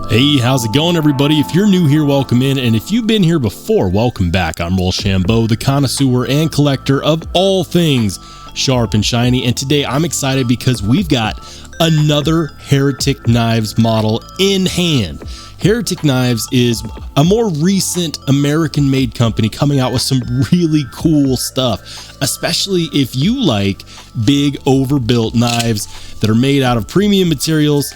Hey, how's it going, everybody? If you're new here, welcome in, and if you've been here before, welcome back. I'm Rollshambo, the connoisseur and collector of all things sharp and shiny, and today I'm excited because we've got another Heretic Knives model in hand. Heretic Knives is a more recent American-made company coming out with some really cool stuff, especially if you like big, overbuilt knives that are made out of premium materials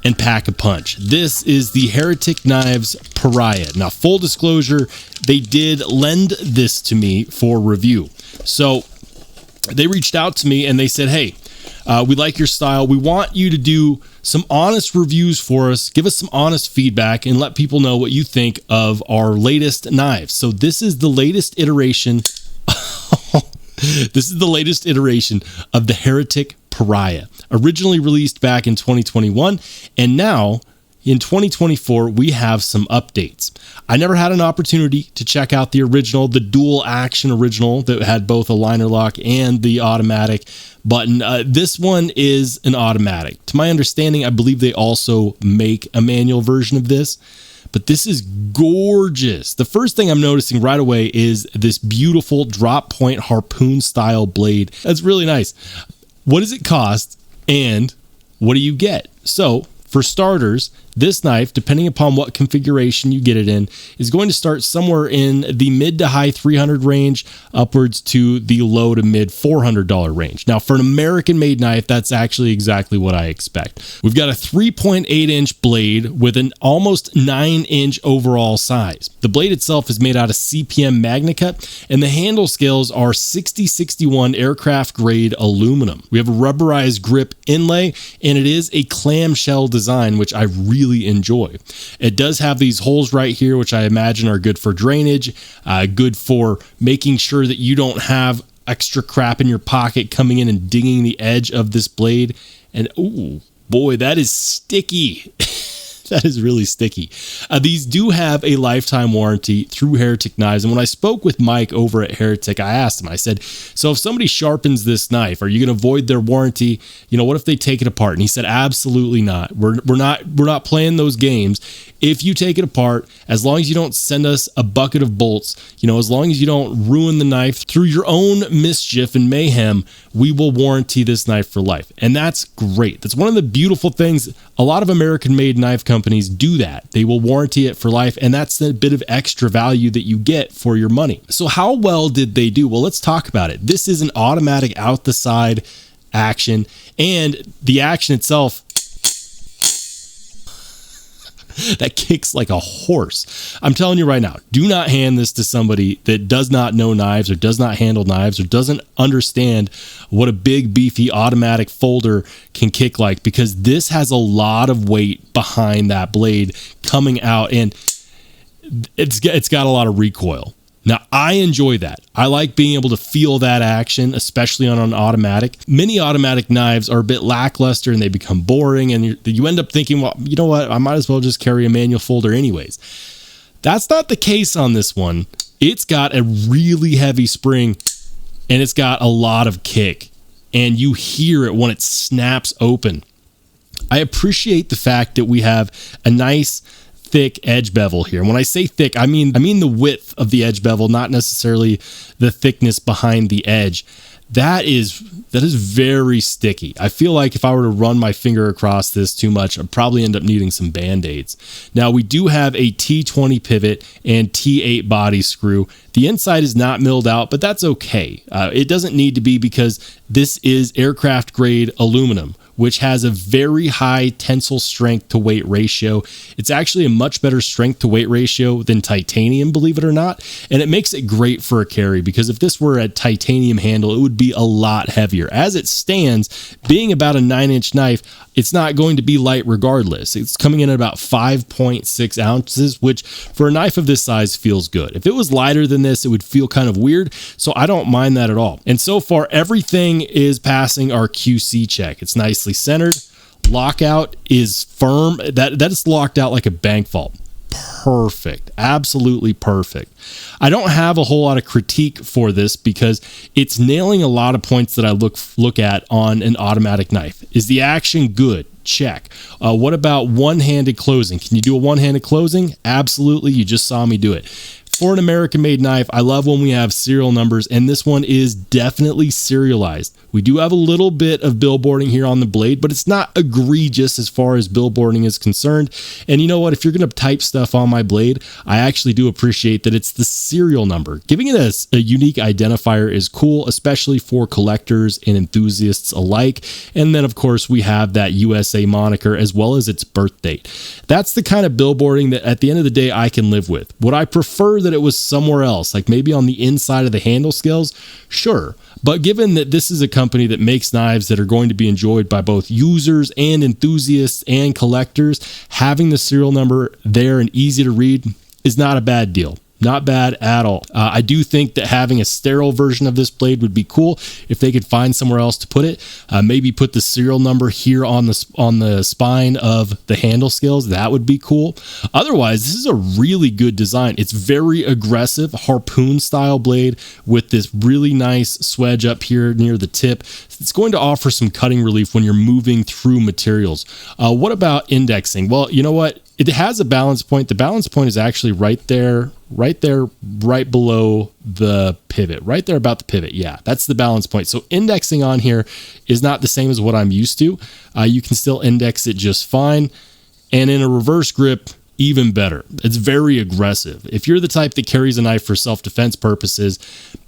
and pack a punch. This is the Heretic Knives Pariah. Now, full disclosure, they did lend this to me for review. So they reached out to me and they said, hey, we like your style. We want you to do some honest reviews for us. Give us some honest feedback and let people know what you think of our latest knives. So this is the latest iteration. This is the latest iteration of the Heretic Pariah, originally released back in 2021, and now in 2024 we have some updates. I never had an opportunity to check out the original, the dual action original that had both a liner lock and the automatic button. This one is an automatic. To my understanding, I believe they also make a manual version of this, but this is gorgeous. The first thing I'm noticing right away is this beautiful drop point harpoon style blade. That's really nice. What does it cost and what do you get? So for starters, this knife, depending upon what configuration you get it in, is going to start somewhere in the mid to high $300 range, upwards to the low to mid $400 range. Now, for an American-made knife, that's actually exactly what I expect. We've got a 3.8-inch blade with an almost 9-inch overall size. The blade itself is made out of CPM MagnaCut, and the handle scales are 6061 aircraft-grade aluminum. We have a rubberized grip inlay, and it is a clamshell design, which I really enjoy. It does have these holes right here, which I imagine are good for drainage, good for making sure that you don't have extra crap in your pocket coming in and dinging the edge of this blade. And ooh, boy, that is sticky. That is really sticky. These do have a lifetime warranty through Heretic Knives. And when I spoke with Mike over at Heretic, I asked him, I said, so if somebody sharpens this knife, are you going to void their warranty? You know, what if they take it apart? And he said, absolutely not. We're not playing those games. If you take it apart, as long as you don't send us a bucket of bolts, you know, as long as you don't ruin the knife through your own mischief and mayhem, we will warranty this knife for life. And that's great. That's one of the beautiful things. A lot of American-made knife companies do that. They will warranty it for life, and that's the bit of extra value that you get for your money. So how well did they do? Well, let's talk about it. This is an automatic out the side action, and the action itself that kicks like a horse. I'm telling you right now, do not hand this to somebody that does not know knives or does not handle knives or doesn't understand what a big beefy automatic folder can kick like, because this has a lot of weight behind that blade coming out, and it's got a lot of recoil. Now, I enjoy that. I like being able to feel that action, especially on an automatic. Many automatic knives are a bit lackluster and they become boring, and you end up thinking, well, you know what? I might as well just carry a manual folder anyways. That's not the case on this one. It's got a really heavy spring and it's got a lot of kick, and you hear it when it snaps open. I appreciate the fact that we have a nice thick edge bevel here. And when I say thick, I mean the width of the edge bevel, not necessarily the thickness behind the edge. That is very sticky. I feel like if I were to run my finger across this too much, I'd probably end up needing some band-aids. Now, we do have a T20 pivot and T8 body screw. The inside is not milled out, but that's okay. It doesn't need to be, because this is aircraft grade aluminum, which has a very high tensile strength to weight ratio. It's actually a much better strength to weight ratio than titanium, believe it or not. And it makes it great for a carry, because if this were a titanium handle, it would be a lot heavier. As it stands, being about a 9-inch knife, it's not going to be light regardless. It's coming in at about 5.6 ounces, which for a knife of this size feels good. If it was lighter than this, it would feel kind of weird. So I don't mind that at all. And so far, everything is passing our QC check. It's nicely centered. Lockout is firm. That is locked out like a bank vault. Perfect. Absolutely perfect. I don't have a whole lot of critique for this because it's nailing a lot of points that I look at on an automatic knife. Is the action good? Check. What about one-handed closing? Can you do a one-handed closing? Absolutely. You just saw me do it. For an American-made knife, I love when we have serial numbers, and this one is definitely serialized. We do have a little bit of billboarding here on the blade, but it's not egregious as far as billboarding is concerned. And you know what? If you're going to type stuff on my blade, I actually do appreciate that it's the serial number. Giving it a unique identifier is cool, especially for collectors and enthusiasts alike. And then, of course, we have that USA moniker as well as its birth date. That's the kind of billboarding that at the end of the day I can live with. Would I prefer that it was somewhere else, like maybe on the inside of the handle scales? Sure. But given that this is a company that makes knives that are going to be enjoyed by both users and enthusiasts and collectors, having the serial number there and easy to read is not a bad deal. Not bad at all. I do think that having a sterile version of this blade would be cool if they could find somewhere else to put it. Maybe put the serial number here on the spine of the handle scales. That would be cool. Otherwise, this is a really good design. It's very aggressive, harpoon style blade with this really nice swedge up here near the tip. It's going to offer some cutting relief when you're moving through materials. What about indexing? Well, you know what? It has a balance point. The balance point is actually right there, right below the pivot, right there about the pivot. Yeah, that's the balance point. So indexing on here is not the same as what I'm used to. You can still index it just fine. And in a reverse grip, even better. It's very aggressive. If you're the type that carries a knife for self-defense purposes,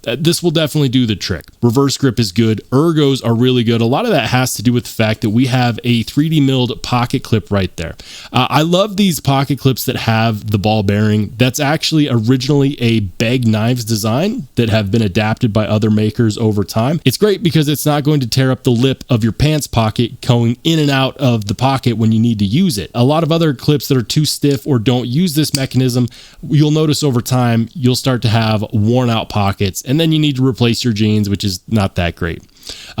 this will definitely do the trick. Reverse grip is good. Ergos are really good. A lot of that has to do with the fact that we have a 3D milled pocket clip right there. I love these pocket clips that have the ball bearing. That's actually originally a Beg Knives design that have been adapted by other makers over time. It's great because it's not going to tear up the lip of your pants pocket going in and out of the pocket when you need to use it. A lot of other clips that are too stiff or don't use this mechanism, you'll notice over time you'll start to have worn out pockets, and then you need to replace your jeans, which is not that great.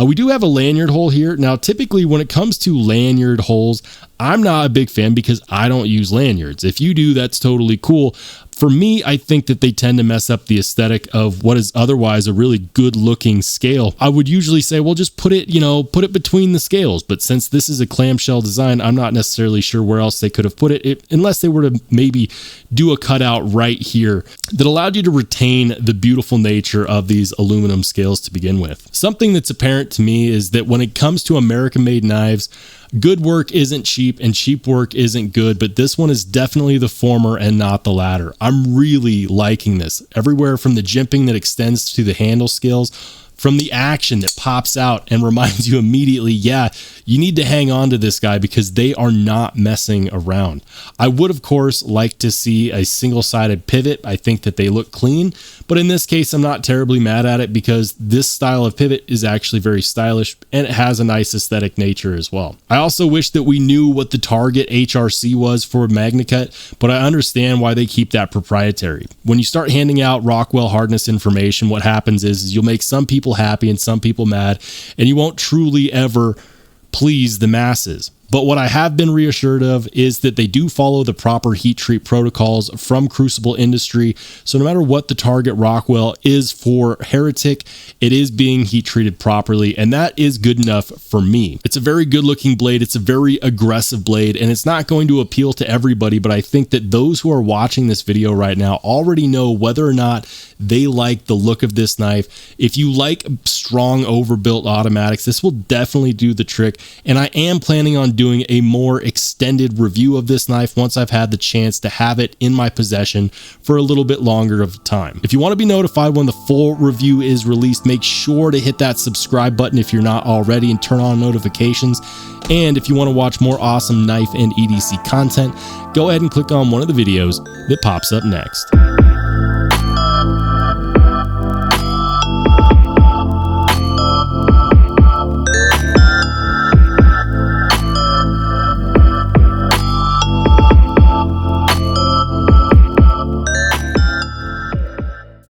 We do have a lanyard hole here. Now, typically when it comes to lanyard holes, I'm not a big fan because I don't use lanyards. If you do, that's totally cool. For me, I think that they tend to mess up the aesthetic of what is otherwise a really good looking scale. I would usually say, well, just put it between the scales. But since this is a clamshell design, I'm not necessarily sure where else they could have put it, unless they were to maybe do a cutout right here that allowed you to retain the beautiful nature of these aluminum scales to begin with. Something that's apparent to me is that when it comes to American-made knives, good work isn't cheap and cheap work isn't good, but this one is definitely the former and not the latter. I'm really liking this. Everywhere from the jimping that extends to the handle scales, from the action that pops out and reminds you immediately, yeah, you need to hang on to this guy because they are not messing around. I would, of course, like to see a single-sided pivot. I think that they look clean, but in this case, I'm not terribly mad at it because this style of pivot is actually very stylish and it has a nice aesthetic nature as well. I also wish that we knew what the target HRC was for MagnaCut, but I understand why they keep that proprietary. When you start handing out Rockwell hardness information, what happens is you'll make some people happy and some people mad, and you won't truly ever please the masses. But what I have been reassured of is that they do follow the proper heat treat protocols from Crucible Industry. So no matter what the target Rockwell is for Heretic, it is being heat treated properly, and that is good enough for me. It's a very good looking blade. It's a very aggressive blade, and it's not going to appeal to everybody, but I think that those who are watching this video right now already know whether or not they like the look of this knife. If you like strong overbuilt automatics, this will definitely do the trick, and I am planning on doing a more extended review of this knife once I've had the chance to have it in my possession for a little bit longer of time. If you want to be notified when the full review is released, make sure to hit that subscribe button if you're not already and turn on notifications. And if you want to watch more awesome knife and EDC content, go ahead and click on one of the videos that pops up next.